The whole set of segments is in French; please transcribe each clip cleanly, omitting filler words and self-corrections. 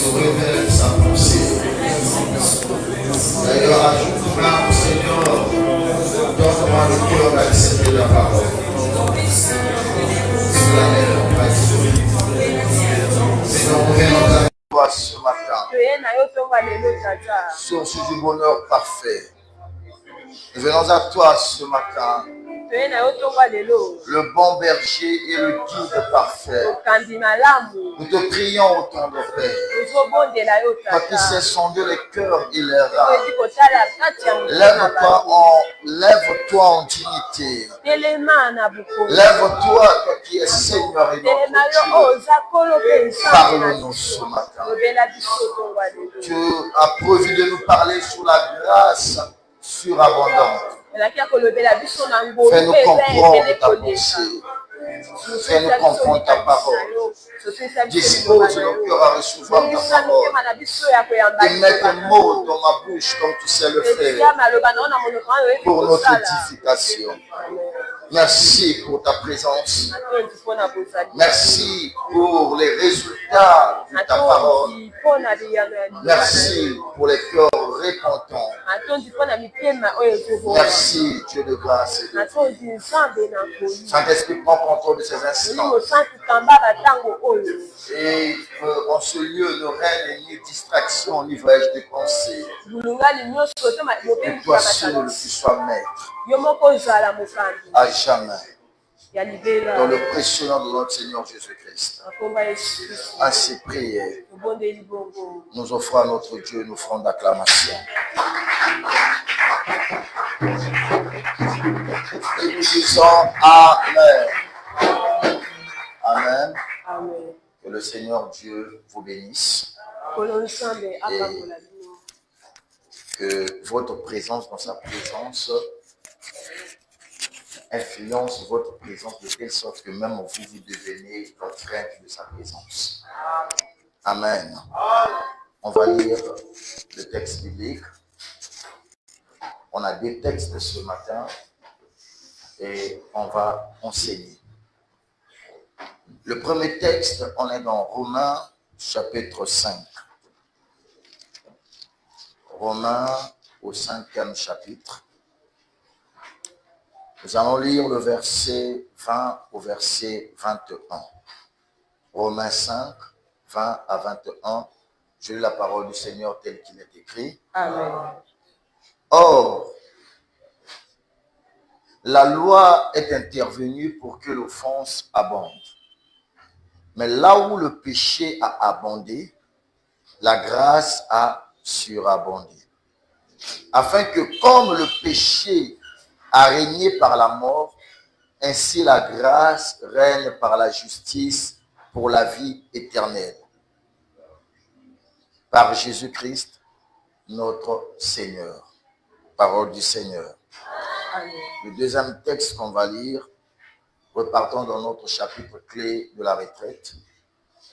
se révèle sa pensée. D'ailleurs, ajoute-moi, Seigneur, donne-moi le cœur d'accepter la parole. Cela n'est pas dit. Seigneur, revenons à toi ce matin. Source du bonheur parfait. Nous venons à toi ce matin. Le bon berger et le guide parfait. Nous te prions au temps de Père. Toi qui sais sonder les cœurs et les reins. Lève-toi en dignité. Lève-toi, toi qui es Seigneur et notre Dieu. Parle-nous ce matin. Tu as prévu de nous parler sur la grâce surabondante. Fais-nous comprendre ta pensée. Fais-nous comprendre ta parole. Dispose nos cœurs à recevoir ta parole. Et mets tes mots dans ma bouche comme tu sais le faire. Pour notre édification. Merci pour ta présence. Merci pour les résultats de ta parole. Merci pour les cœurs repentants. Merci Dieu de grâce. Saint-Esprit, prends contrôle de ces instants. Et en ce lieu ne règne ni distraction ni voyage de pensée. Et toi seul, tu sois maître. À jamais. Dans le précieux nom de notre Seigneur Jésus-Christ. Ainsi prié. Nous offrons à notre Dieu une offrande d'acclamation. Et nous disons Amen. Amen. Amen. Que le Seigneur Dieu vous bénisse. Et que votre présence dans sa présence influence votre présence de telle sorte que même vous, vous devenez l'entraîne de sa présence. Amen. On va lire le texte biblique. On a des textes ce matin et on va enseigner. Le premier texte, on est dans Romains chapitre 5. Romains au 5e chapitre. Nous allons lire le verset 20 au verset 21. Romains 5, 20 à 21. Je lis la parole du Seigneur telle qu'il est écrit. Amen. Or, la loi est intervenue pour que l'offense abonde. Mais là où le péché a abondé, la grâce a surabondé. Afin que comme le péché a régné par la mort, ainsi la grâce règne par la justice pour la vie éternelle. Par Jésus-Christ, notre Seigneur. Parole du Seigneur. Amen. Le deuxième texte qu'on va lire, repartons dans notre chapitre clé de la retraite,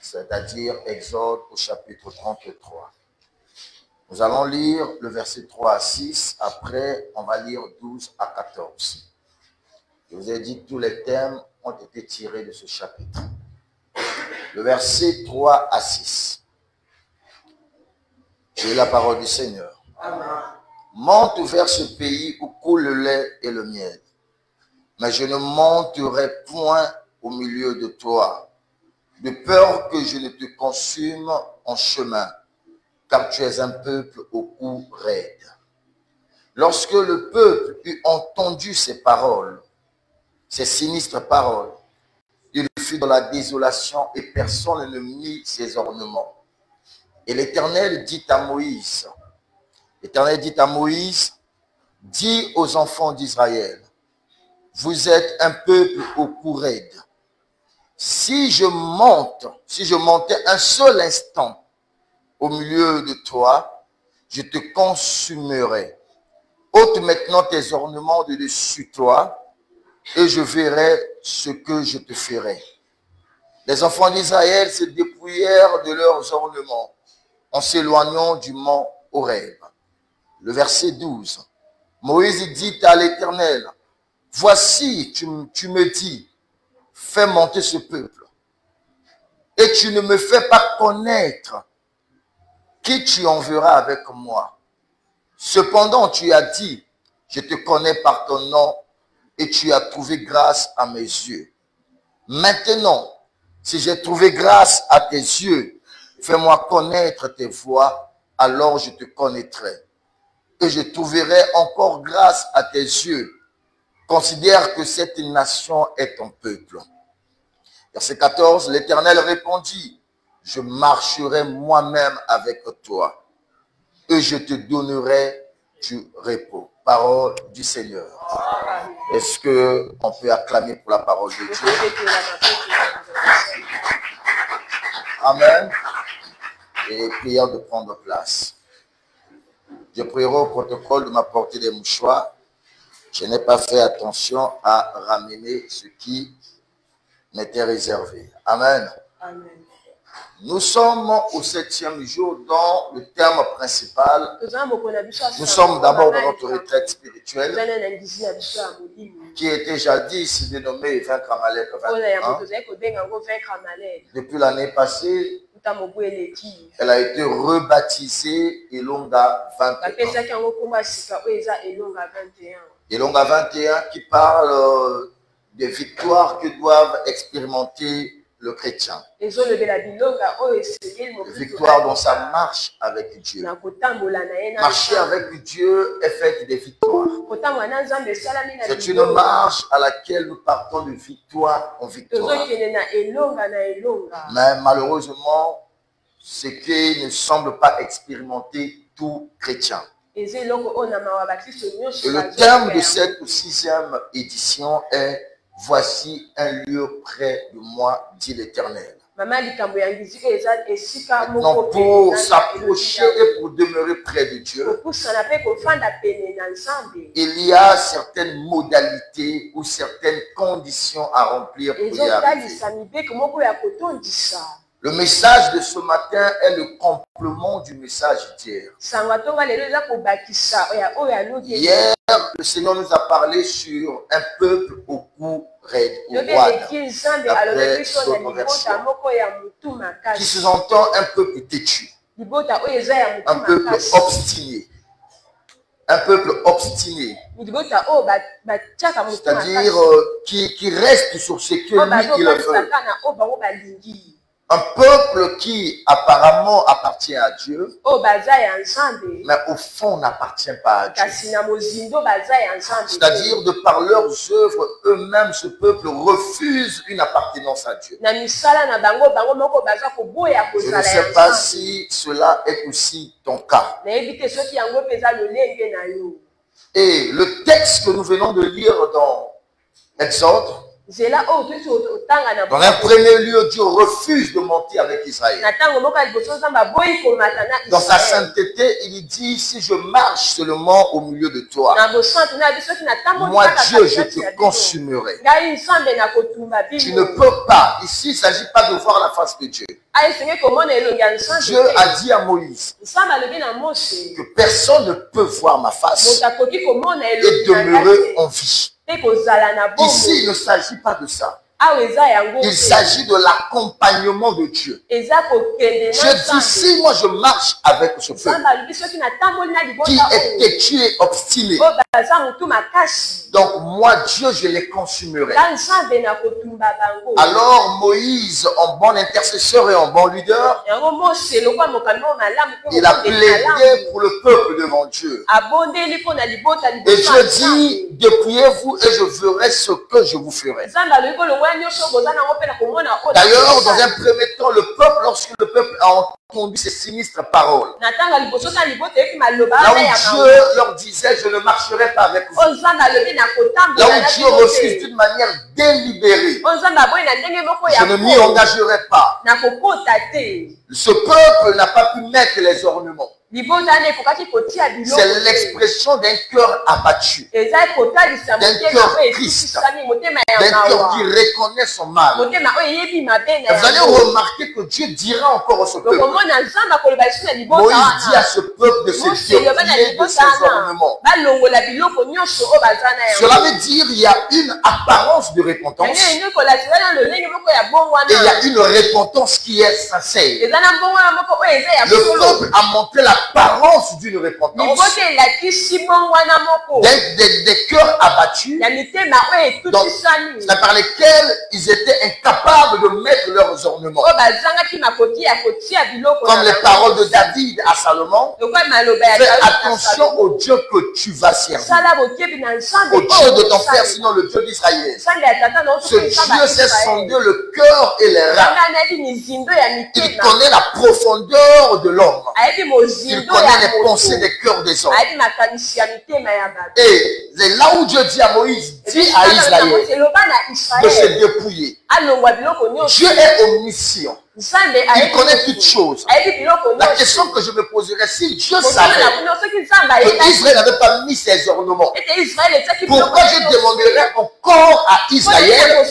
c'est-à-dire Exode au chapitre 33. Nous allons lire le verset 3 à 6, après on va lire 12 à 14. Je vous ai dit que tous les thèmes ont été tirés de ce chapitre. Le verset 3 à 6. J'ai la parole du Seigneur. Amen. Monte vers ce pays où coule le lait et le miel. Mais je ne monterai point au milieu de toi, de peur que je ne te consume en chemin, car tu es un peuple au cou raide. Lorsque le peuple eut entendu ces paroles, ces sinistres paroles, il fut dans la désolation et personne ne mit ses ornements. Et l'Éternel dit à Moïse, dis aux enfants d'Israël, vous êtes un peuple au cou raide. Si je montais un seul instant au milieu de toi, je te consumerai. Ôte maintenant tes ornements de dessus toi, et je verrai ce que je te ferai. Les enfants d'Israël se dépouillèrent de leurs ornements en s'éloignant du mont Horeb. Le verset 12. Moïse dit à l'Éternel, voici, tu me dis, fais monter ce peuple, et tu ne me fais pas connaître qui tu enverras avec moi? Cependant, tu as dit, je te connais par ton nom et tu as trouvé grâce à mes yeux. Maintenant, si j'ai trouvé grâce à tes yeux, fais-moi connaître tes voies, alors je te connaîtrai. Et je trouverai encore grâce à tes yeux. Considère que cette nation est ton peuple. Verset 14, l'Éternel répondit, je marcherai moi-même avec toi et je te donnerai du repos. Parole du Seigneur. Est-ce qu'on peut acclamer pour la parole de Dieu? Amen. Et prière de prendre place. Je prierai au protocole de m'apporter des mouchoirs. Je n'ai pas fait attention à ramener ce qui m'était réservé. Amen. Amen. Nous sommes au 7e jour dont le thème principal, nous sommes d'abord dans notre retraite spirituelle qui était jadis dénommée Vaincre Amalek 21. Depuis l'année passée, elle a été rebaptisée Elonga 21. Elonga 21 qui parle des victoires que doivent expérimenter le chrétien. Victoire dans sa marche avec Dieu. Marcher avec Dieu est fait des victoires. C'est une marche à laquelle nous partons de victoire en victoire. Mais malheureusement, ce qui ne semble pas expérimenter tout chrétien. Et le thème de cette 6e édition est « Voici un lieu près de moi, dit l'Éternel ». Maintenant, pour s'approcher et pour demeurer près de Dieu, il y a certaines modalités ou certaines conditions à remplir pour y arriver. Le message de ce matin est le complément du message d'hier. Hier, le Seigneur nous a parlé sur un peuple au cou raide, au roide, d'après d'autres versions, qui se entend un peuple têtu, un peuple obstiné. Un peuple obstiné, c'est-à-dire qui reste sur ce que lui il veut. Un peuple qui apparemment appartient à Dieu, mais au fond n'appartient pas à Dieu. C'est-à-dire de par leurs œuvres, eux-mêmes, ce peuple refuse une appartenance à Dieu. Je ne sais pas si cela est aussi ton cas. Et le texte que nous venons de lire dans Exode, dans un premier lieu, Dieu refuse de monter avec Israël. Dans sa sainteté, il dit, si je marche seulement au milieu de toi, moi Dieu, je te consumerai. Tu ne peux pas. Ici, il ne s'agit pas de voir la face de Dieu. Dieu a dit à Moïse que personne ne peut voir ma face et demeurer en vie. Ici, il ne s'agit pas de ça. Il s'agit de l'accompagnement de Dieu. Dieu dit, si moi je marche avec ce peuple qui est têtu et obstiné, donc moi Dieu je les consumerai. Alors Moïse, en bon intercesseur et en bon leader, il a plaidé pour le peuple devant Dieu. Et Dieu dit, dépouillez-vous et je verrai ce que je vous ferai. D'ailleurs, dans un premier temps, le peuple, lorsque le peuple a entendu ces sinistres paroles, là où Dieu leur disait, je ne marcherai pas avec vous, là où Dieu refuse d'une manière délibérée, je ne m'y engagerai pas. Ce peuple n'a pas pu mettre les ornements. C'est l'expression d'un cœur abattu, d'un cœur triste, d'un cœur qui reconnaît son mal. Et vous allez remarquer que Dieu dira encore à ce peuple. Moïse dit à ce peuple de se dépouiller de ses ornements. Cela veut dire qu'il y a une apparence de repentance et il y a une repentance qui est sincère. Le peuple a montré l'apparence d'une repentance, des cœurs abattus, par lesquels ils étaient incapables de mettre leurs ornements. Comme les paroles de David à Salomon, fais attention au Dieu que tu vas servir, au Dieu de ton père, sinon le Dieu d'Israël. Ce Dieu sait sonder le cœur et les reins. Il connaît la profondeur de l'homme. Il connaît les pensées des cœurs des hommes. Et c'est là où Dieu dit à Moïse, dis à Israël de se dépouiller. Dieu est omniscient. Il connaît toutes choses. La question que je me poserais, si Dieu savait que Israël n'avait pas mis ses ornements, pourquoi je demanderais encore à Israël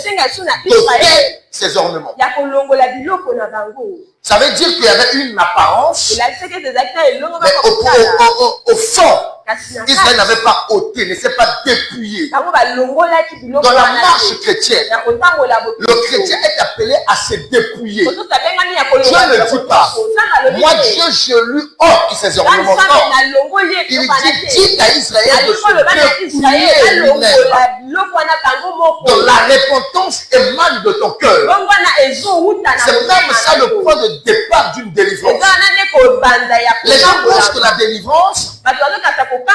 d'ôter ses ornements? Ça veut dire qu'il y avait une apparence, mais au fond, Israël n'avait pas ôté, ne s'est pas dépouillé. Dans la marche chrétienne, le chrétien est appelé à se dépouiller. Dieu ne dit pas, moi Dieu je lui ôte ses ornements. Non. Il dit à Israël de se dépouiller lui-même. Donc la repentance émane de ton cœur. C'est même ça le point de départ d'une délivrance. Les gens pensent que la délivrance,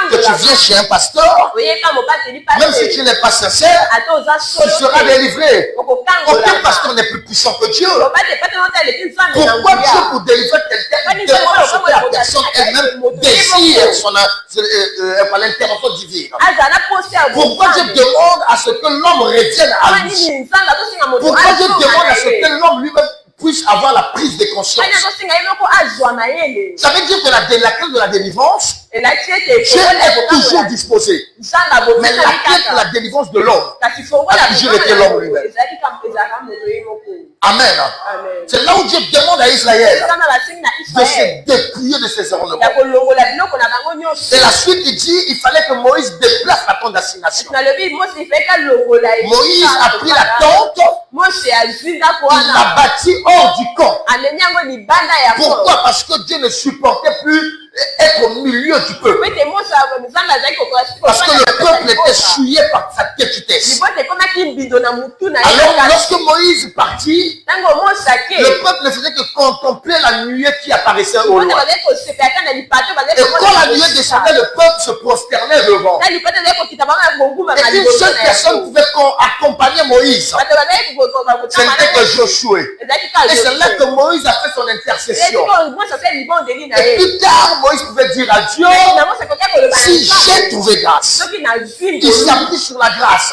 que tu viens chez un pasteur, même si tu n'es pas sincère, tu seras délivré. Aucun pasteur n'est plus puissant que Dieu. Pourquoi Dieu, pour délivrer quelqu'un, demande ce que la personne elle-même désire l'intervention divine? Pourquoi Dieu demande à ce que l'homme revienne à lui? Pourquoi Dieu demande à ce que l'homme lui-même puisse avoir la prise de conscience? Ça veut dire que la clé de la délivrance, Dieu est toujours disposé. Mais la clé de la délivrance de l'homme a toujours été l'homme lui-même. Amen. C'est là où Dieu demande à Israël de se dépouiller de ses ornements. Et la suite, il dit il fallait que Moïse déplace la tente d'assignation. Moïse a pris la tente, il l'a bâtie hors du camp. Pourquoi? Parce que Dieu ne supportait plus être au milieu du peuple. Parce que le peuple était souillé par sa petitesse. Alors lorsque Moïse partit, le peuple ne faisait que contempler la nuée qui apparaissait au loin. Et quand la nuée descendait, le peuple se prosternait devant. Et une seule personne pouvait accompagner Moïse. Ce n'était que Josué. Et c'est là que Moïse a fait son intercession. Et plus tard, Moïse pouvait dire à Dieu, si j'ai trouvé grâce, il s'appuie sur la grâce.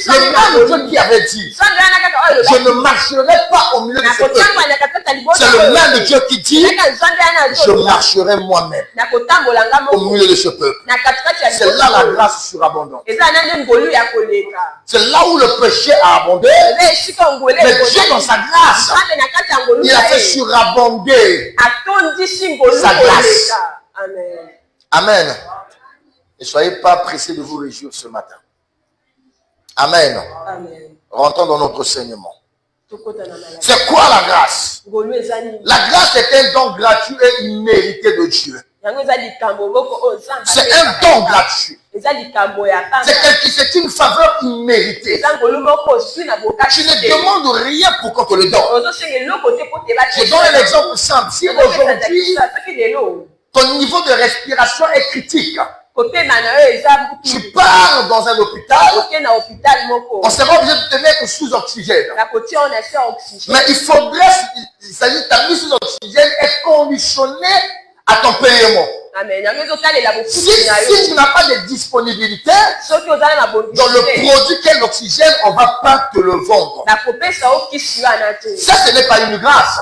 Le même Dieu qui avait dit, je ne marcherai pas au milieu de ce peuple. C'est le même Dieu qui dit, je marcherai moi-même au milieu de ce peuple. C'est là la grâce surabondante. C'est là où le péché a abondé. Mais Dieu dans sa grâce, il a fait surabonder sa grâce. Amen. Ne soyez pas pressés de vous réjouir ce matin. Amen. Rentrons dans notre enseignement. C'est quoi la grâce? La grâce est un don gratuit et immérité de Dieu. C'est un don gratuit. C'est une faveur imméritée. Tu ne demandes rien pour qu'on te le donne. Je donne un exemple simple. Si aujourd'hui, ton niveau de respiration est critique, tu pars dans un hôpital, on sera obligé de te mettre sous oxygène. Mais il faudrait, ta mise sous oxygène est conditionnée à ton paiement. Si tu n'as pas de disponibilité, dans le produit qu'est l'oxygène, on ne va pas te le vendre. Ça, ce n'est pas une grâce.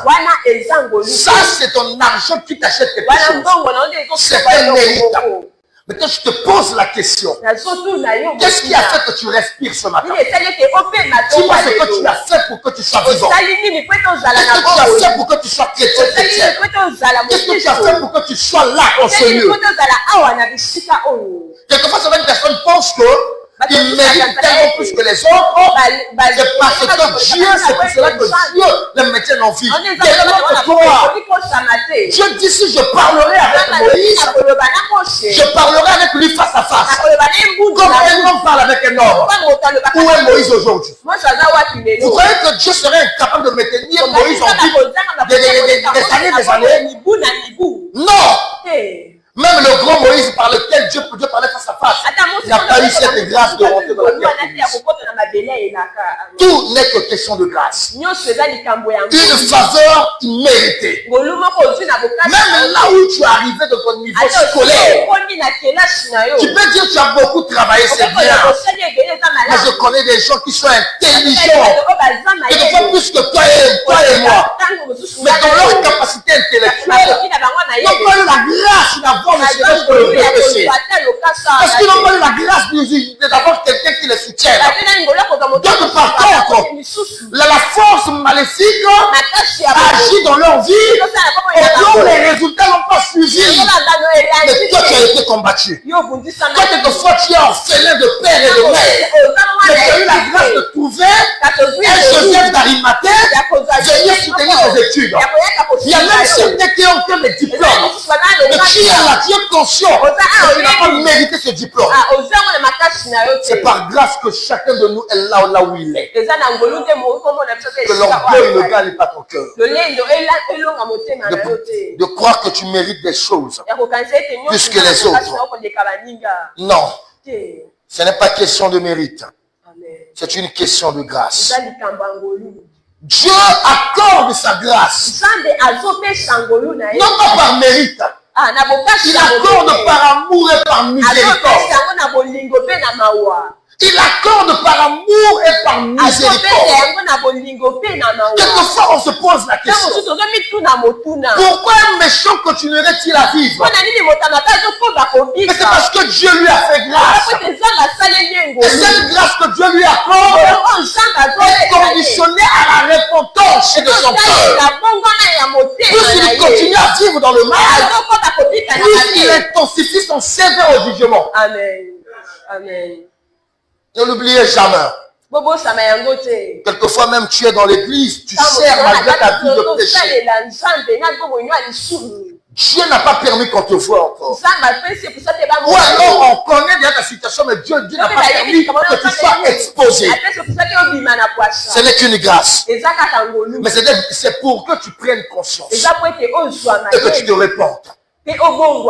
Ça, c'est ton argent qui t'achète quelque chose. C'est pas un mérite. Maintenant, je te pose la question. Qu'est-ce qui a fait que tu respires ce matin? Dis-moi ce que tu as fait pour que tu sois vivant. Qu'est-ce que tu as fait pour que tu sois chrétien? Qu'est-ce que tu as fait pour que tu sois là en ce lieu? Quelquefois, certaines personnes pensent que ils méritent tellement plus que les autres. C'est parce que Dieu, c'est pour cela que Dieu les maintient en vie. Dieu dit, si je parlerai avec Moïse, je parlerai avec lui face à face. Comme un homme parle avec un homme. Où est Moïse aujourd'hui? Vous croyez que Dieu serait incapable de maintenir Moïse en vie des années? Non! Même le grand Moïse par lequel Dieu parlait face à face, il n'a pas eu cette grâce de rentrer dans la terre promise. Tout n'est que question de grâce. Une faveur méritée. Même là où tu es arrivé de ton niveau scolaire, tu peux dire que tu as beaucoup travaillé, c'est bien. Mais je connais des gens qui sont intelligents, quelquefois plus que toi et moi. Mais dans leur capacité intellectuelle, ils n'ont pas eu la grâce d'avoir le Seigneur pour le péché. Parce qu'ils n'ont pas eu la grâce d'avoir quelqu'un qui les soutienne. Donc par contre, la force maléfique agit dans leur vie et donc les résultats n'ont pas suivi. Mais toi tu as été combattu. Toi quelquefois tu es orphelin de père et de mère. Mais tu as eu la grâce de trouver un Joseph d'Arimathée venir soutenir tes études. Il y a même certains qui ont que les diplômes. Mais qui est là, tu es conscient que tu n'as pas mérité ce diplôme. C'est par grâce que chacun de nous est là où il est. Que l'orgueil ne gagne pas ton cœur. De croire que tu mérites des choses plus que les autres. Non. Ce n'est pas question de mérite. C'est une question de grâce. Dieu accorde sa grâce. Non pas par mérite. Il accorde par amour et par miséricorde. Il accorde par amour et par miséricorde. Quelquefois, on se pose la question. Pourquoi un méchant continuerait-il à vivre? Mais c'est parce que Dieu lui a fait grâce. Et cette grâce que Dieu lui accorde est conditionnée à la repentance de son cœur. Plus il continue à vivre dans le mal, plus il intensifie son sévère au jugement. Amen. Amen. Ne l'oubliez jamais. Quelquefois même tu es dans l'église, tu sers malgré ta vie de péché. Dieu n'a pas permis qu'on te voie encore. Ou alors on connaît bien ta situation, mais Dieu n'a pas permis que tu sois exposé. Ce n'est qu'une grâce. Mais c'est pour que tu prennes conscience et que tu te répandes.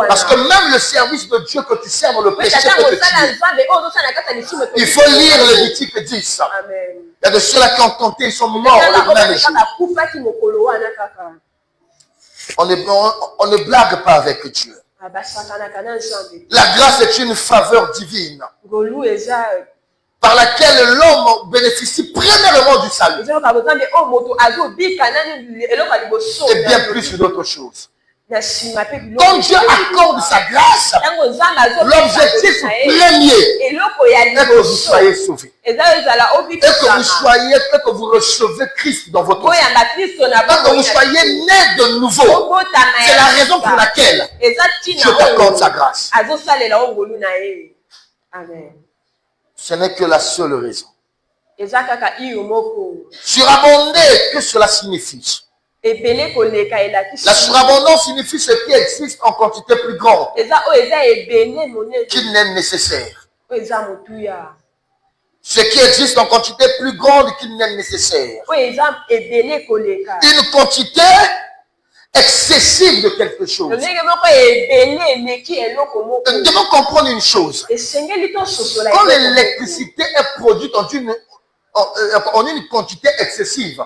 Parce que même le service de Dieu que tu sers dans le péché peut te tuer. Il faut lire Lévitique 10. Il y a de ceux-là qui ont tenté, ils sont morts le même jour. On ne blague pas avec Dieu. La grâce est une faveur divine par laquelle l'homme bénéficie premièrement du salut. Et bien plus d'autres choses. Quand Dieu accorde sa grâce, l'objectif premier est que vous soyez sauvés. Et que vous recevez Christ dans votre vie. Que vous soyez nés de nouveau. C'est la raison pour laquelle Dieu t'accorde sa grâce. Ce n'est que la seule raison. Surabonder, que cela signifie? La surabondance signifie ce qui existe en quantité plus grande qu'il n'est nécessaire. Ce qui existe en quantité plus grande qu'il n'est nécessaire. Une quantité excessive de quelque chose. Nous devons comprendre une chose. Quand l'électricité est produite en une quantité excessive,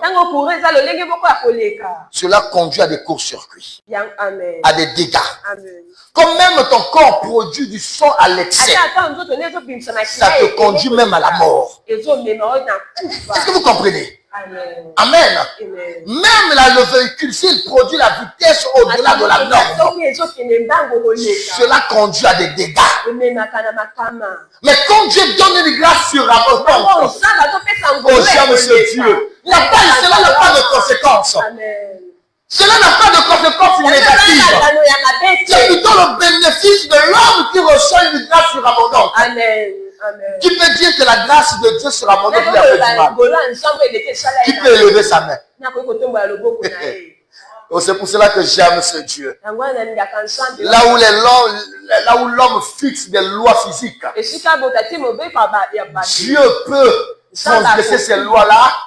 cela conduit à des courts-circuits, Amen. à des dégâts. Amen. Comme même ton corps produit du sang à l'excès, ça te conduit même à la mort. Est-ce que vous comprenez? Amen. Amen. Amen. Même là, le véhicule, s'il produit la vitesse au-delà de la norme, cela conduit à des dégâts. Mais quand Dieu donne une grâce surabondante, oh j'aime ce Dieu, cela n'a pas de conséquences. Amen. Cela n'a pas de conséquences négatives. C'est plutôt le bénéfice de l'homme qui reçoit une grâce surabondante. Amen. Amen. Qui peut dire que la grâce de Dieu surabondante lui a fait du mal? Qui peut élever sa main? Oh, c'est pour cela que j'aime ce Dieu. Là où l'homme fixe des lois physiques, Dieu peut transgresser ces lois-là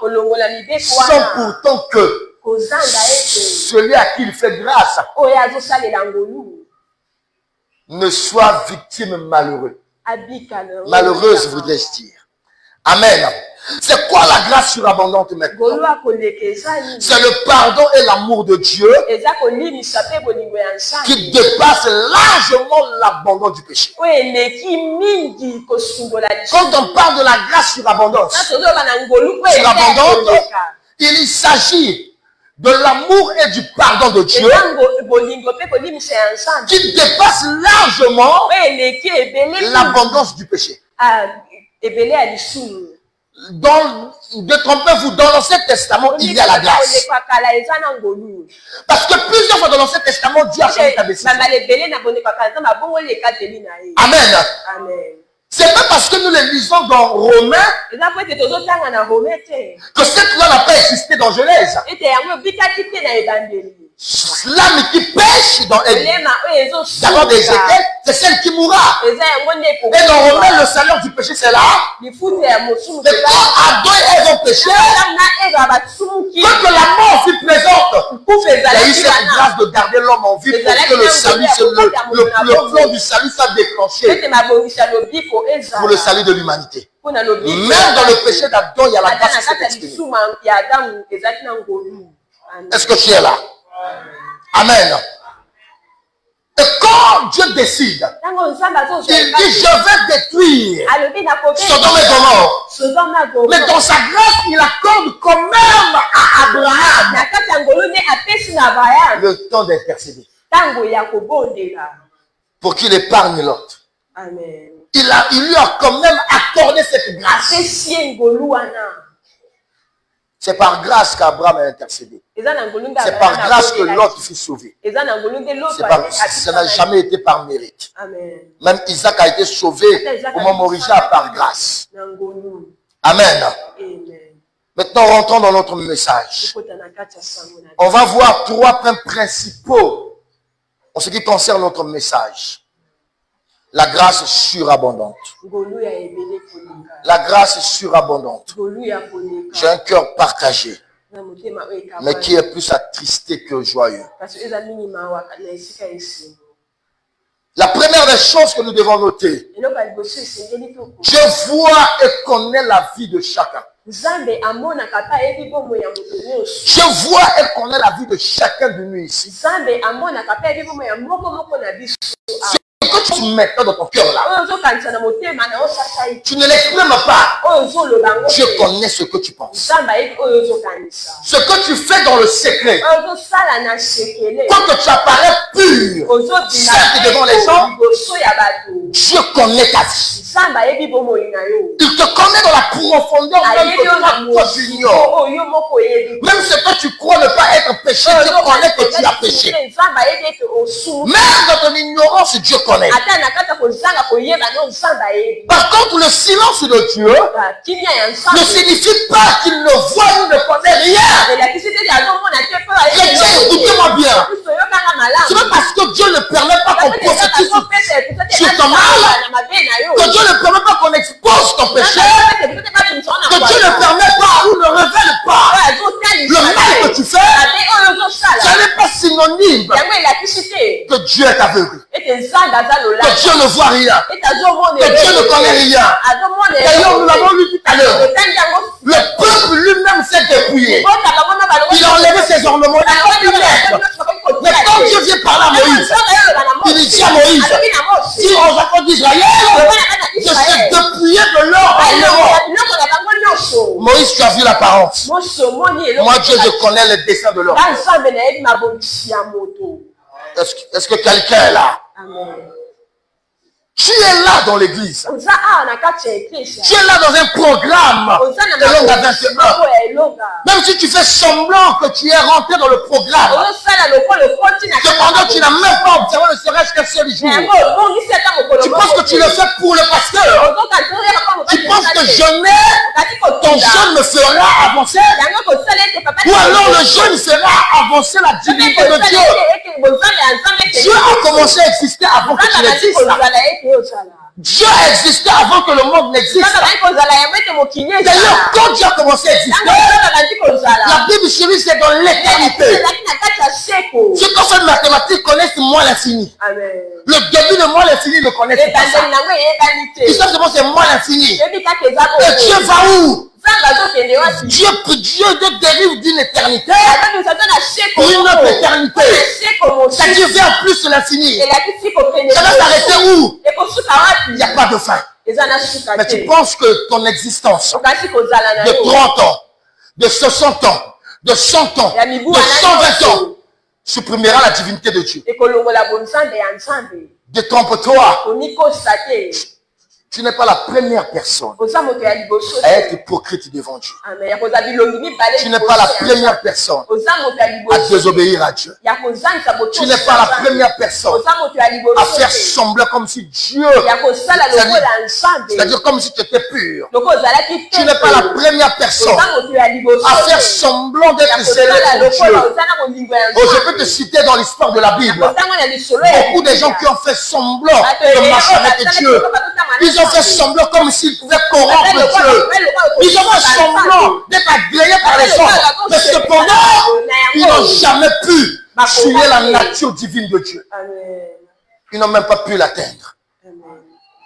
sans pourtant que celui à qui il fait grâce ne soit victime malheureux. Malheureuse, voudrais-je dire. Amen. C'est quoi la grâce surabondante maintenant? C'est le pardon et l'amour de Dieu qui dépasse largement l'abandon du péché. Quand on parle de la grâce surabondante, il s'agit de l'amour et du pardon de Dieu qui dépasse largement l'abondance du péché. Détrompez-vous, dans l'Ancien Testament, il y a la grâce. Parce que plusieurs fois dans l'Ancien Testament, Dieu a changé ta décision. Amen. C'est pas parce que nous les lisons dans Romains que cette loi n'a pas existé dans Genèse. L'âme qui pêche dans d'abord d'Ézéchiel, c'est celle qui mourra. Et dans Romains, le salaire du péché, c'est là. Mais quand Adam et Ève ont péché, quand que la mort fut présente, il y a eu cette grâce de garder l'homme en vie pour que le salut, le plan du salut soit déclenché pour le salut de l'humanité. Même dans le péché d'Adam, il y a la grâce qui s'est exprimée. Est-ce que tu es là? Amen. Et quand Dieu décide, il dit je vais détruire Sodome et Gomorrhe. Mais dans sa grâce, il accorde quand même à Abraham le temps d'intercéder pour qu'il épargne l'autre. Il lui a quand même accordé cette grâce. C'est par grâce qu'Abraham a intercédé. C'est par grâce que l'autre fut sauvé. Ça n'a jamais été par mérite. Même Isaac a été sauvé au moment original par grâce. Amen. Maintenant, rentrons dans notre message. On va voir trois points principaux en ce qui concerne notre message. La grâce surabondante. La grâce surabondante. J'ai un cœur partagé, mais qui est plus attristé que joyeux. La première des choses que nous devons noter, Dieu voit et connaît la vie de chacun. Je vois et connais la vie de chacun de nous ici. Ce que tu mets dans ton cœur là, tu ne l'exprimes pas. Je connais ce que tu penses. Ce que tu fais dans le secret, quand tu apparais pur, certes devant les gens, Dieu connaît ta vie. Il te connaît dans la profondeur même que toi tu ignores. Même ce que tu crois ne pas être péché, Dieu connaît que tu as péché. Même dans ton ignorance, Dieu connaît. Par contre, le silence de Dieu ne signifie pas qu'il ne voit ou ne connaît rien. Écoutez-moi bien. Ce n'est parce que Dieu ne permet pas qu'on prophétise sur ton mal, que Dieu ne permet pas qu'on expose ton péché, que Dieu ne permet pas ou ne révèle pas le mal que tu fais. Ce n'est pas synonyme que Dieu est aveugle, que Dieu ne voit rien, que Dieu ne connaît rien. D'ailleurs, nous l'avons lu tout à l'heure. Le peuple lui-même s'est dépouillé. Il a enlevé ses ornements. Il a pas pu mettre. Mais quand Dieu vient parler à Moïse, il dit à Moïse, dis aux enfants d'Israël, je suis dépouillé de leur ornement. Moïse, tu as vu l'apparence. Moi, Dieu, je connais le dessein de leur. Est-ce que quelqu'un est là? Amen. Tu es là dans l'église. Tu es là dans un programme de Longa 21. Même si tu fais semblant que tu es rentré dans le programme, cependant tu n'as même pas observé ne serait-ce qu'un seul jour. Tu penses que tu le fais pour le pasteur. Tu penses que ton jeûne me fera avancer. Ou alors le jeûne fera avancer la divinité de Dieu. Dieu a commencé à exister avant que tu n'existes. Dieu a existé avant que le monde n'existe. D'ailleurs, quand Dieu a commencé à exister, la Bible chez lui, c'est dans l'éternité. Ceux qui ont fait mathématiques connaissent moins l'infini. Le début de moins l'infini ne connaissent pas ça. Ils savent comment c'est moins l'infini. Et Dieu va où? Dieu dérive d'une éternité pour une autre éternité. Ça Dieu vient en plus de l'infini. Ça va s'arrêter où? Il n'y a pas de fin. Mais tu penses que ton existence de 30 ans, de 60 ans, de 100 ans, de 120 ans supprimera la divinité de Dieu. Détrompe-toi. Tu n'es pas la première personne à être hypocrite devant Dieu. Tu n'es pas la première personne à désobéir à Dieu. Tu n'es pas la première personne à faire semblant comme si Dieu, c'est-à-dire comme si tu étais pur. Tu n'es pas la première personne à faire semblant d'être zélé pour Dieu. Oh, je peux te citer dans l'histoire de la Bible beaucoup de gens qui ont fait semblant de marcher avec Dieu. Ils ont fait semblant comme s'ils pouvaient corrompre Dieu. Ils ont fait semblant d'être agréés par les hommes. Mais cependant, ils n'ont jamais pu tuer la nature divine de Dieu. Ils n'ont même pas pu l'atteindre.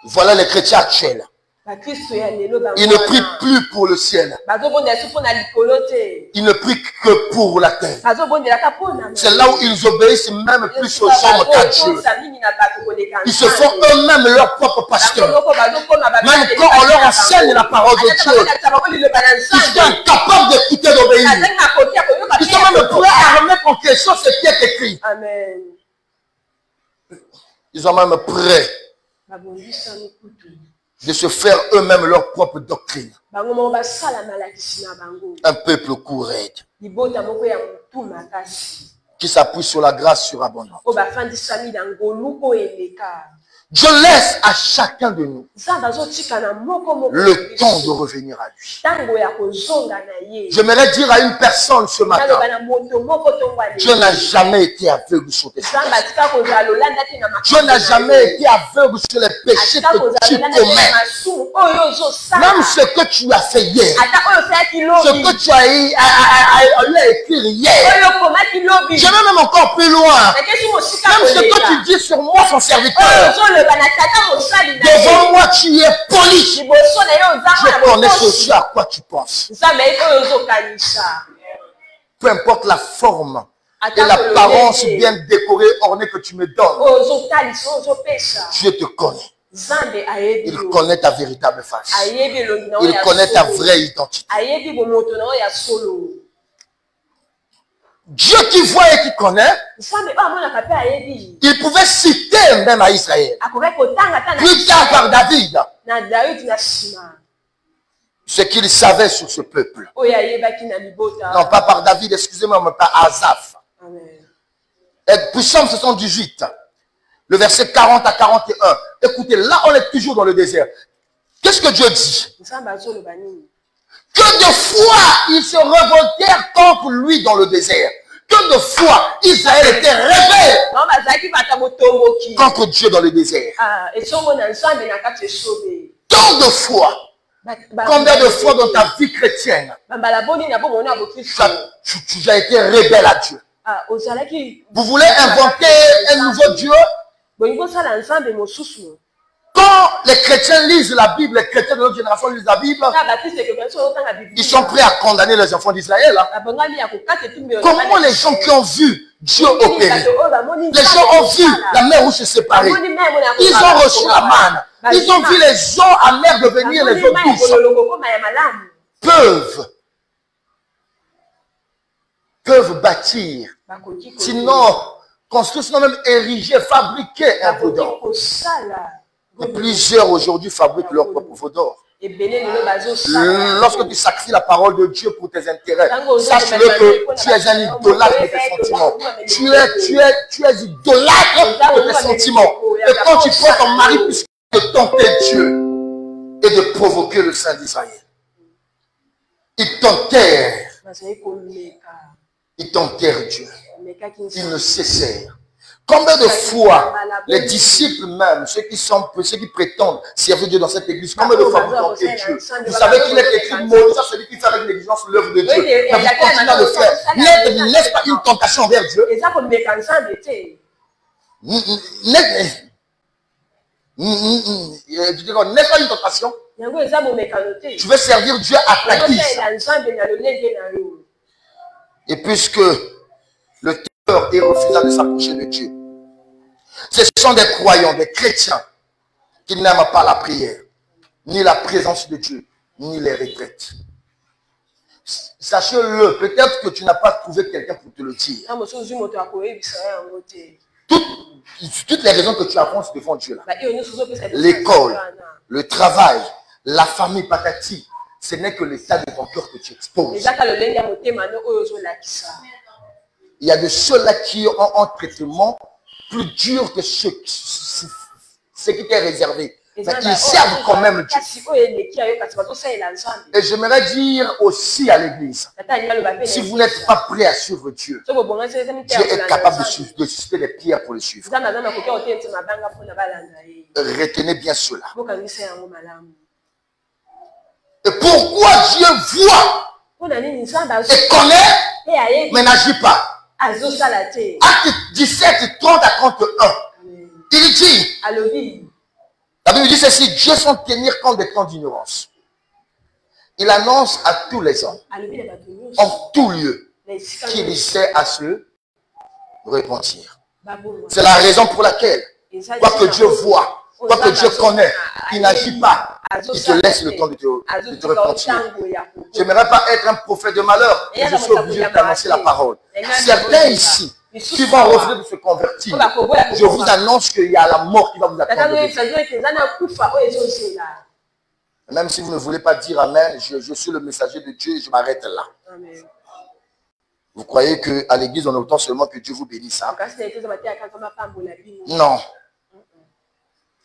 Voilà les chrétiens actuels. Ils ne prient plus pour le ciel. Ils ne prient que pour la terre. C'est là où ils obéissent même plus aux hommes qu'à Dieu. Ils se font eux-mêmes leur propre pasteur. Même quand on leur enseigne la parole de Dieu, ils sont incapables d'écouter, d'obéir. Ils sont même prêts à remettre en question ce qui est écrit. Ils sont même prêts de se faire eux-mêmes leur propre doctrine. Un peuple courait qui s'appuie sur la grâce surabondante. Je laisse à chacun de nous le temps de revenir à lui. J'aimerais dire à une personne ce matin, Dieu n'a jamais été aveugle sur tes choses. Dieu n'a jamais été aveugle sur les péchés que tu commets. Même ce que tu as fait hier, ce que tu as eu à écrire hier, je vais même encore plus loin. Même ce que tu dis sur moi, son serviteur, devant moi, tu es poli. Je connais aussi à quoi tu penses. Peu importe la forme et l'apparence bien décorée, ornée que tu me donnes, Dieu te connaît. Il connaît ta véritable face. Il connaît ta vraie identité. Dieu qui voit et qui connaît, il pouvait citer même à Israël. Plus tard par David, ce qu'il savait sur ce peuple. Non, pas par David, excusez-moi, mais par Asaph. Et puis Psaume 78, le verset 40 à 41. Écoutez, là on est toujours dans le désert. Qu'est-ce que Dieu dit? Que de fois ils se révoltèrent contre lui dans le désert. Que de fois Israël était rebelle contre Dieu dans le désert. Tant de fois. Combien de fois dans ta vie chrétienne tu as été rebelle à Dieu? Vous voulez inventer un nouveau Dieu? Quand les chrétiens lisent la Bible, les chrétiens de notre génération lisent la Bible, ils sont prêts à condamner les enfants d'Israël. Hein. Comment les gens qui ont vu Dieu opérer, les gens ont vu la mer rouge se séparer, ils ont reçu la manne, ils ont vu les eaux amères devenir les eaux douces, peuvent bâtir, sinon construire, sinon même ériger, fabriquer un veau d'or. Et plusieurs aujourd'hui fabriquent leur propre veau d'or. Lorsque tu sacrifies la parole de Dieu pour tes intérêts, sache-le que tu es un idolâtre de tes sentiments. Tu es idolâtre de tes sentiments. Et quand tu prends ton mari puisque de tenter Dieu et de provoquer le Saint d'Israël, il t'enterre. Il t'enterre Dieu. Il ne cessèrent. Combien de fois les disciples même, ceux qui prétendent servir Dieu dans cette église, combien de fois vous tentez Dieu? Vous savez qu'il est écrit, maudit à celui qui fait avec négligence l'œuvre de Dieu. Mais vous continuez à le faire. N'est-ce pas une tentation envers Dieu? N'est-ce pas une tentation? Tu veux servir Dieu à ta guise. Et puisque le cœur est refusant de s'approcher de Dieu, ce sont des croyants, des chrétiens qui n'aiment pas la prière, ni la présence de Dieu, ni les retraites. Sachez-le, peut-être que tu n'as pas trouvé quelqu'un pour te le dire. Toutes les raisons que tu avances devant Dieu là, l'école, le travail, la famille patati, ce n'est que l'état de ton cœur que tu exposes. Il y a de ceux-là qui ont un traitement plus dur que ce qui t'est réservé. Mais ils servent quand même Dieu. Et j'aimerais dire aussi à l'église, si vous n'êtes pas prêt à suivre Dieu, Dieu est capable de susciter des pierres pour le suivre. Retenez bien cela. Et pourquoi Dieu voit et connaît, mais n'agit pas? Acte 17, 30 à 31. Il dit, la Bible dit ceci, Dieu sans tenir compte des temps d'ignorance. Il annonce à tous les hommes, en tout lieu, qu'il essaie à se repentir. C'est la raison pour laquelle, quoi que Dieu voit, quoi que Dieu connaît, il n'agit pas. Il te laisse le temps de te repentir. Je n'aimerais pas être un prophète de malheur, mais je suis obligé d'annoncer la parole. Certains ici, qui vont refuser de se convertir, je vous annonce qu'il y a la mort qui va vous attendre. Même si vous ne voulez pas dire Amen, je suis le messager de Dieu et je m'arrête là. Amen. Vous croyez qu'à l'église, on entend seulement que Dieu vous bénisse, hein? Non.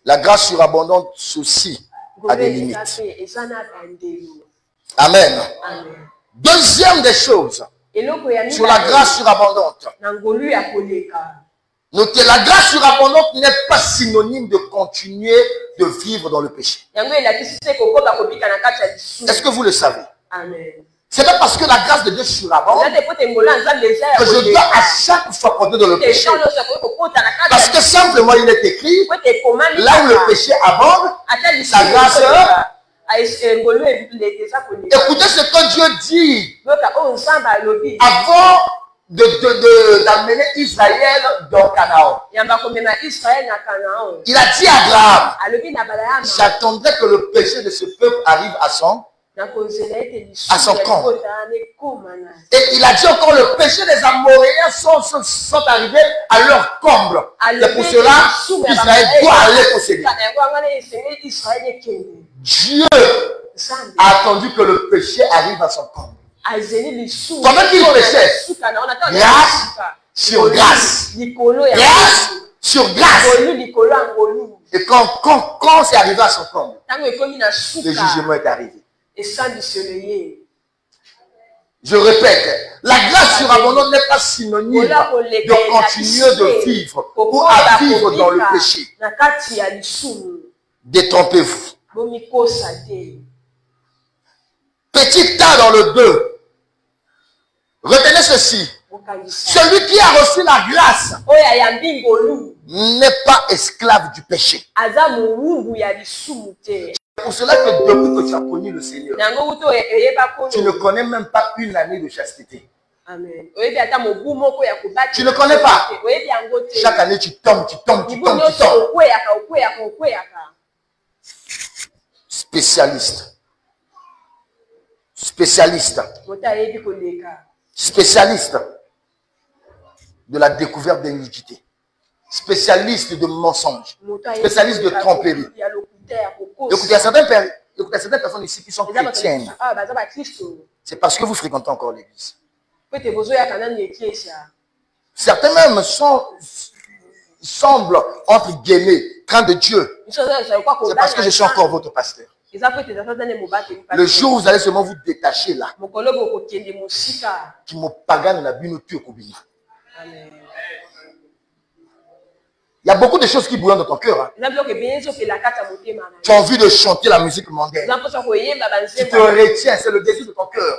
La grâce surabondante aussi a des limites. Amen. Deuxième des choses, sur la grâce surabondante. Notez, la grâce surabondante n'est pas synonyme de continuer de vivre dans le péché. Est-ce que vous le savez? C'est pas parce que la grâce de Dieu surabonde que je dois à chaque fois continuer dans le péché. Parce que simplement il est écrit, là où le péché abonde, sa grâce. Écoutez ce que Dieu dit avant d'amener Israël dans Canaan. Il a dit à Abraham, j'attendrai que le péché de ce peuple arrive à son comble. Et il a dit encore, le péché des Amoréens sont arrivés à leur comble. C'est pour cela qu'Israël doit aller posséder. Dieu a attendu que le péché arrive à son comble. Pendant qu'il péchait, grâce sur grâce. Grâce sur grâce. Et quand c'est arrivé à son comble, le jugement est arrivé. Je répète, la grâce surabondante n'est pas synonyme de continuer de vivre ou à vivre dans le péché. Détrompez-vous. Petit A dans le 2. Retenez ceci. Celui qui a reçu la grâce n'est pas esclave du péché. aza mowumbu ya lisumu te. C'est pour cela que depuis que tu as connu le Seigneur, Nango uto eyeba kono. tu ne connais même pas une année de chasteté. Amen. Oyebi ata mobu moko ya kobati. Tu ne connais pas. Oyebi yango te. Chaque année, tu tombes, tu tombes, tu tombes, tu tombes. Okweyaka. Spécialiste. Spécialiste. Moto ayebi koleka. Spécialiste de la découverte d'iniquité. Spécialiste de mensonges. Spécialiste de tromperie. Écoutez, il y a certaines personnes ici qui sont chrétiennes. C'est parce que vous fréquentez encore l'église. Certains même semblent, entre guillemets, craindre de Dieu. C'est parce que je suis encore votre pasteur. Le jour où vous allez seulement vous détacher là, qui me pagane la bino tu okobini. Il y a beaucoup de choses qui bouillonnent dans ton cœur. Hein. Tu as envie de chanter la musique mondaine. Tu te retiens, c'est le désir de ton cœur.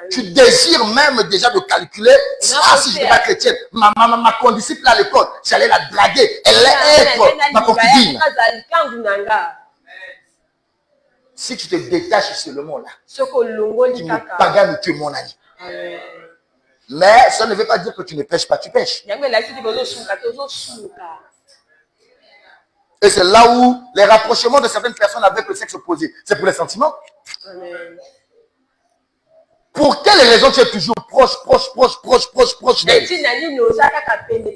Tu désires même déjà de calculer, ah, si je n'étais pas chrétienne, ma condisciple à l'école, j'allais la draguer, elle allait être ma concubine. Si tu te détaches seulement là, tu me paganes, tu es mon ami. Mais ça ne veut pas dire que tu ne pêches pas, tu pêches. Et c'est là où les rapprochements de certaines personnes avec le sexe opposé, c'est pour les sentiments. Pour quelle raison tu es toujours proche d'elle?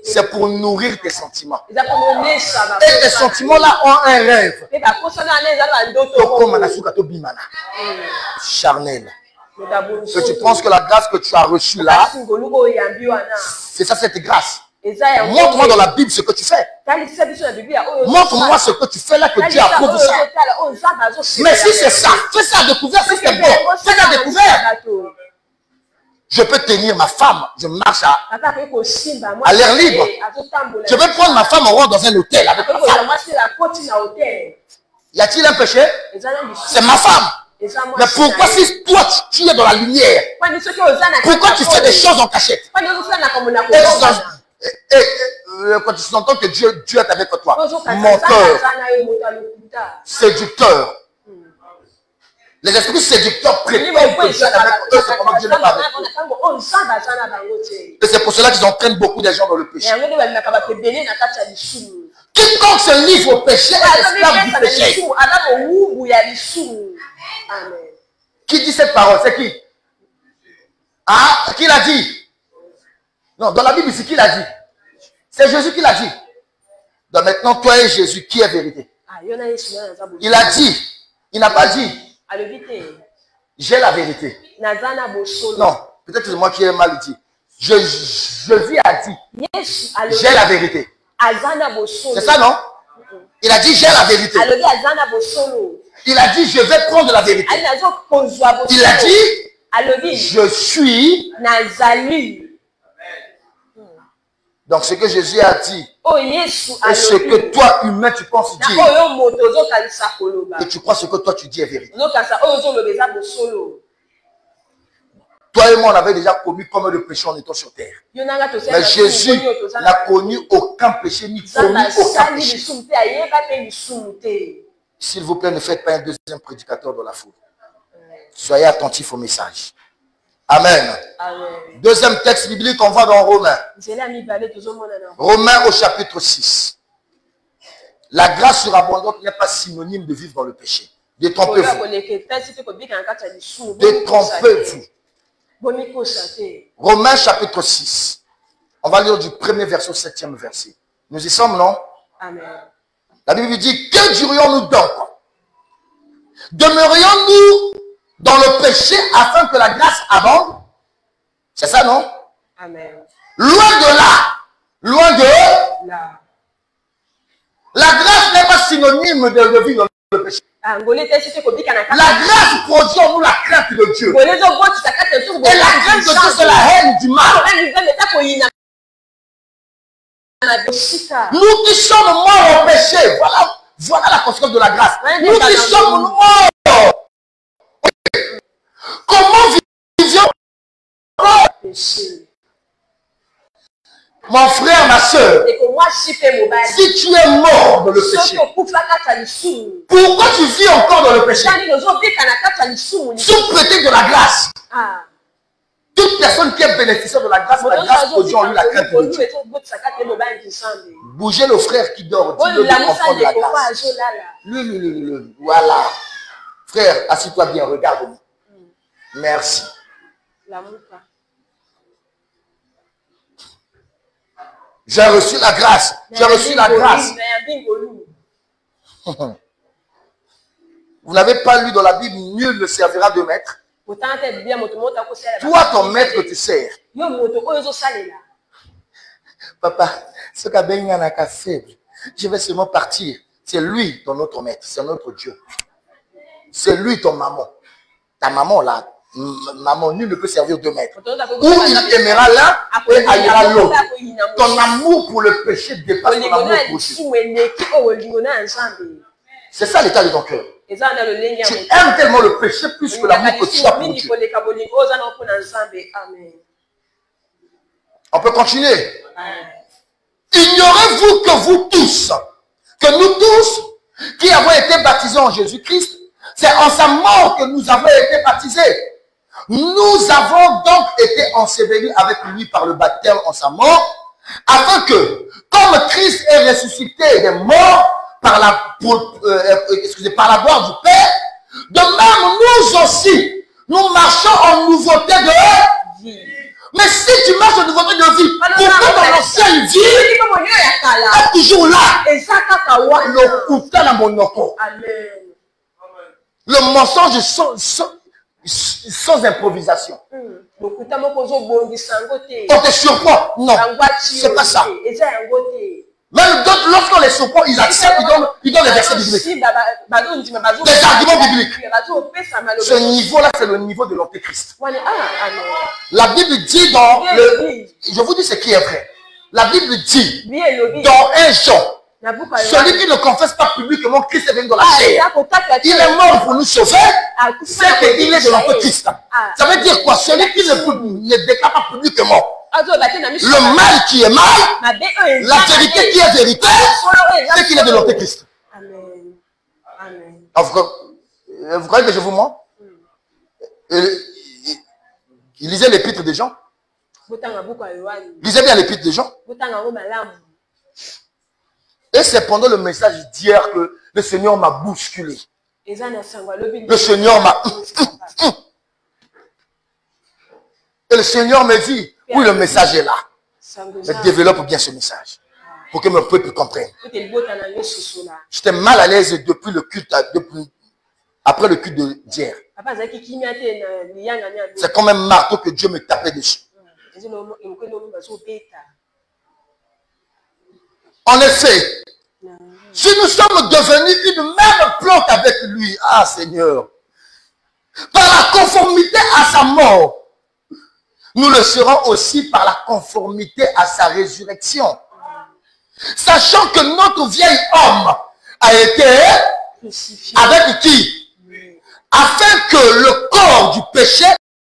C'est pour nourrir tes sentiments. Et tes sentiments-là ont un rêve. Charnel. Que tu penses que la grâce que tu as reçue là, c'est ça cette grâce. Montre-moi dans la Bible ce que tu fais. Montre-moi ce que tu fais là, que Dieu approuve ça. Mais si c'est ça, fais ça à découvert, si c'est bon, fais ça à découvert. Je peux tenir ma femme, je marche à l'air libre. Je peux prendre ma femme en rentre dans un hôtel avec ma femme. Y a-t-il un péché? C'est ma femme. Mais pourquoi si toi tu es dans la lumière, pourquoi tu fais des choses en cachette? Quand tu entends que Dieu est avec toi, menteur, séducteur. Les esprits séducteurs prétendent que Dieu est avec eux, c'est comment Dieu n'est pas avec eux. Et c'est pour cela qu'ils entraînent beaucoup de gens dans le péché. Quiconque se livre au péché est esclave du péché. Qui dit cette parole? C'est qui? Ah, qui l'a dit? Non, dans la Bible ici, qui l'a dit? C'est Jésus qui l'a dit. Donc maintenant, toi et Jésus, qui est vérité? Il a dit, il n'a pas dit. J'ai la vérité. Non, peut-être c'est moi qui ai mal dit. Jésus a dit, j'ai la vérité. C'est ça, non? Il a dit, j'ai la vérité. Il a dit, je vais prendre la vérité. Il a dit, je suis. Donc ce que Jésus a dit, et ce que toi, humain, tu penses dire, et tu crois ce que toi tu dis est vérité. Toi et moi, on avait déjà commis combien de péchés en étant sur terre. Mais Jésus n'a connu aucun péché, ni commis aucun péché. S'il vous plaît, ne faites pas un deuxième prédicateur dans la foule. Soyez attentifs au message. Amen. Deuxième texte biblique, on va dans Romains. Romains au chapitre 6. La grâce surabondante n'est pas synonyme de vivre dans le péché. Détrompez-vous. Détrompez-vous. Romains chapitre 6. On va lire du premier verset au 7e verset. Nous y sommes, non? Amen. La Bible dit, que dirions-nous donc? Demeurions-nous dans le péché afin que la grâce abonde? C'est ça, non? Amen. Loin de là. Loin de là. La grâce n'est pas synonyme de vivre dans le péché. La grâce produit en nous la crainte de Dieu. Et la crainte de Dieu, c'est la haine du mal. Nous qui sommes morts au péché, voilà la conséquence de la grâce. Nous qui sommes morts. Comment vivions-nous? Mon frère, ma soeur, Et que moi, je suis fait mobile. si tu es mort dans le Sauf péché, que pour faire quatre lisumu. pourquoi tu vis encore dans le péché? J'allais nous oublier qu'à la quatre lisumu. Sous prétexte de la grâce. Ah. Toute personne qui est bénéficiaire de la grâce produit en lui la crainte de Dieu. Bougez le frère qui dort. Dis-le de comprendre la grâce. Lui. Voilà. Frère, assis-toi bien, regarde-moi. Merci. J'ai reçu la grâce. J'ai reçu la grâce. Vous n'avez pas lu dans la Bible, nul ne servira de maître. Toi, ton maître te sert. Papa, ce qu'a n'a qu'à faible. Je vais seulement partir. C'est lui ton autre maître, c'est notre Dieu. C'est lui ton maman. Ta maman là, maman, nul ne peut servir de maître. Ou il aimera l'un et haïra l'autre. Ton amour pour le péché dépasse ton amour pour Dieu. C'est ça l'état de ton cœur. Tu aimes tellement le péché plus que l'amour que tu as pour Dieu. On peut continuer. Ignorez-vous que vous tous, que nous tous, qui avons été baptisés en Jésus-Christ, c'est en sa mort que nous avons été baptisés. Nous avons donc été ensevelis avec lui par le baptême en sa mort, afin que, comme Christ est ressuscité des morts par la gloire du Père, de même nous aussi, nous marchons en nouveauté de vie. Mais si tu marches en nouveauté de vie, pourquoi ton ancienne vie est toujours là? Le couteau dans mon oko. Le mensonge sans improvisation. On te surprend. Non, c'est pas ça. Même d'autres, lorsqu'on les surprend, ils acceptent, ils donnent les versets bibliques. Les arguments bibliques. Ce niveau-là, c'est le niveau de l'antéchrist. La Bible dit dans le... Je vous dis ce qui est vrai. La Bible dit dans 1 Jean, celui qui ne confesse pas publiquement Christ est venu dans la chair, il est mort pour nous sauver, c'est qu'il est de l'antéchrist. Ça veut dire quoi? Celui qui ne déclare pas publiquement le mal qui est mal, la vérité qui est vérité, c'est qu'il est de l'antéchrist. Vous croyez que je vous mens? Lisez l'épître de Jean. Lisez bien l'épître de Jean. Et c'est pendant le message d'hier que le Seigneur m'a bousculé. Le Seigneur m'a... Et le Seigneur me dit, oui, le message est là. Mais développe bien ce message. Pour que mon peuple comprenne. J'étais mal à l'aise depuis le culte, après le culte d'hier. C'est comme un marteau que Dieu me tapait dessus. En effet, si nous sommes devenus une même plante avec lui, ah Seigneur, par la conformité à sa mort, nous le serons aussi par la conformité à sa résurrection. Sachant que notre vieil homme a été crucifié avec qui? Afin que le corps du péché